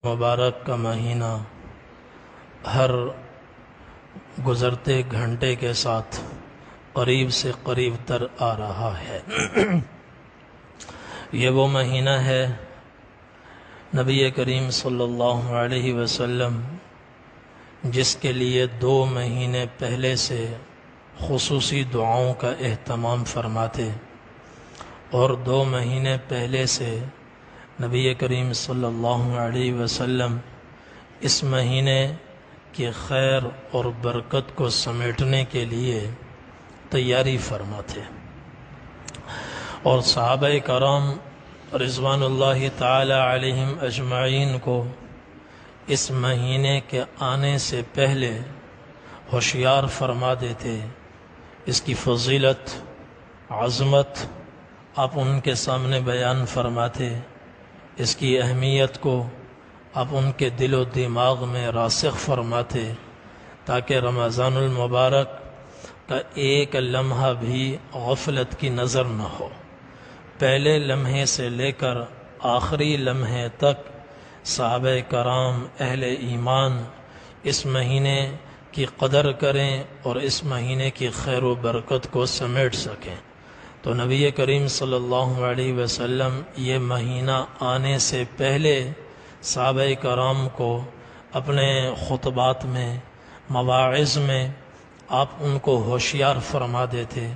مبارک کا مہینہ ہر گزرتے گھنٹے کے ساتھ قریب سے قریب تر آ رہا ہے۔ یہ وہ مہینہ ہے نبی کریم صلی اللہ علیہ وسلم جس کے لیے 2 مہینے پہلے سے خصوصی دعاؤں کا اہتمام فرماتے، اور 2 مہینے پہلے سے نبی کریم صلی اللہ علیہ وسلم اس مہینے کی خیر اور برکت کو سمیٹنے کے لیے تیاری فرماتے، اور صحابہ کرام رضوان اللہ تعالی علیہم اجمعین کو اس مہینے کے آنے سے پہلے ہوشیار فرما دیتے۔ اس کی فضیلت، عظمت آپ ان کے سامنے بیان فرماتے، اس کی اہمیت کو آپ ان کے دل و دماغ میں راسخ فرماتے، تاکہ رمضان المبارک کا ایک لمحہ بھی غفلت کی نظر نہ ہو۔ پہلے لمحے سے لے کر آخری لمحے تک صحابہ کرام اہل ایمان اس مہینے کی قدر کریں اور اس مہینے کی خیر و برکت کو سمیٹ سکیں۔ تو نبی کریم صلی اللہ علیہ وسلم یہ مہینہ آنے سے پہلے صحابہ کرام کو اپنے خطبات میں، مواعظ میں آپ ان کو ہوشیار فرما دیتے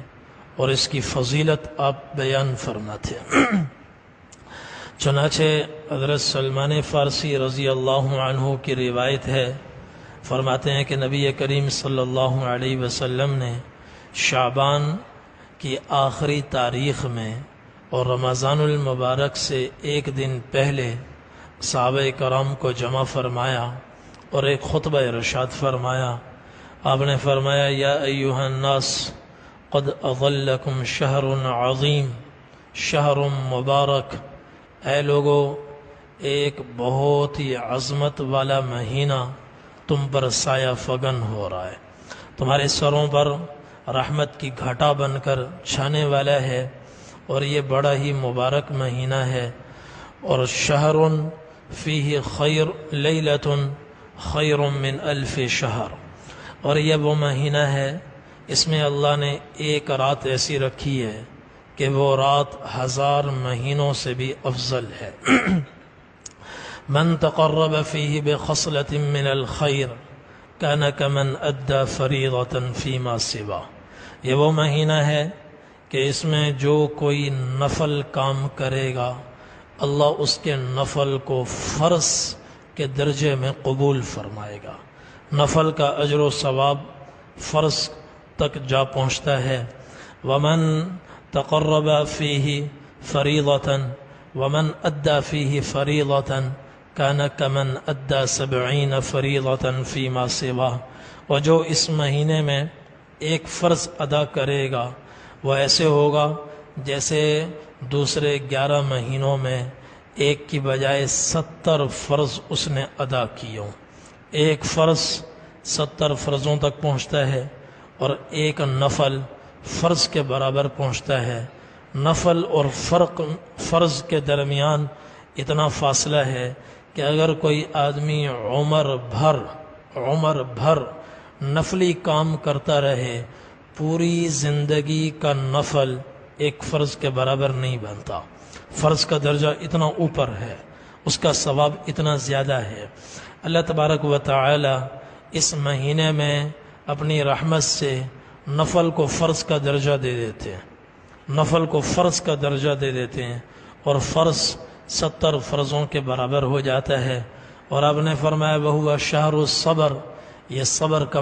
اور اس کی فضیلت آپ بیان فرماتے۔ چنانچہ حضرت سلمان فارسی رضی اللہ عنہ کی روایت ہے، فرماتے ہیں کہ نبی کریم صلی اللہ علیہ وسلم نے شعبان کی آخری تاریخ میں اور رمضان المبارک سے 1 دن پہلے صحابہ کرام کو جمع فرمایا اور ایک خطبہ ارشاد فرمایا۔ آپ نے فرمایا، یا ایھا الناس قد اظلکم شہر عظیم شہر مبارک، اے لوگو ایک بہت ہی عظمت والا مہینہ تم پر سایہ فگن ہو رہا ہے، تمہارے سروں پر رحمت کی گھٹا بن کر چھانے والا ہے، اور یہ بڑا ہی مبارک مہینہ ہے۔ اور شہر فیہ خیر لیلۃ خیر من 1000 شہر، اور یہ وہ مہینہ ہے اس میں اللہ نے ایک رات ایسی رکھی ہے کہ وہ رات 1000 مہینوں سے بھی افضل ہے۔ من تقرب فیہ بخصلۃ من الخیر کان کمن ادى فریضۃ فیما سوا، یہ وہ مہینہ ہے کہ اس میں جو کوئی نفل کام کرے گا اللہ اس کے نفل کو فرض کے درجے میں قبول فرمائے گا۔ نفل کا اجر و ثواب فرض تک جا پہنچتا ہے۔ ومن تقرب فیہ فریضۃ ومن ادى فیہ فریضۃ کان کمن ادى 70 فریضۃ فیما سوا، اور جو اس مہینے میں ایک فرض ادا کرے گا وہ ایسے ہوگا جیسے دوسرے 11 مہینوں میں ایک کی بجائے 70 فرض اس نے ادا کیے۔ ایک فرض 70 فرضوں تک پہنچتا ہے اور ایک نفل فرض کے برابر پہنچتا ہے۔ نفل اور فرض کے درمیان اتنا فاصلہ ہے کہ اگر کوئی آدمی عمر بھر نفلی کام کرتا رہے، پوری زندگی کا نفل ایک فرض کے برابر نہیں بنتا۔ فرض کا درجہ اتنا اوپر ہے، اس کا ثواب اتنا زیادہ ہے۔ اللہ تبارک و تعالی اس مہینے میں اپنی رحمت سے نفل کو فرض کا درجہ دے دیتے ہیں، نفل کو فرض کا درجہ دے دیتے ہیں، اور فرض 70 فرضوں کے برابر ہو جاتا ہے۔ اور آپ نے فرمایا وَهُوَ شَهْرُ الصَّبْرِ، یہ صبر کا